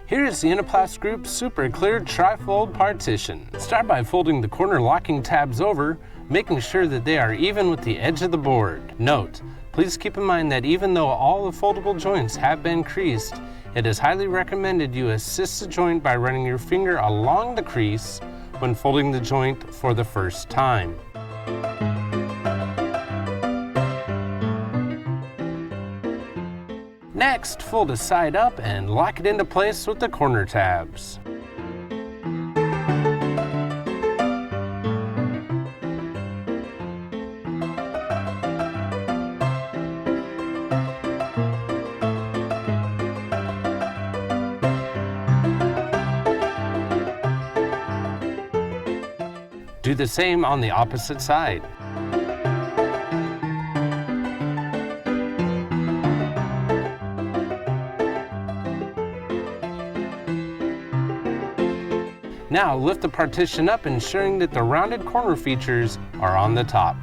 Here is the Enoplast Group Super Clear Trifold Partition. Start by folding the corner locking tabs over, making sure that they are even with the edge of the board. Note, please keep in mind that even though all the foldable joints have been creased, it is highly recommended you assist the joint by running your finger along the crease when folding the joint for the first time. Next, fold it side up and lock it into place with the corner tabs. Do the same on the opposite side. Now lift the partition up, ensuring that the rounded corner features are on the top.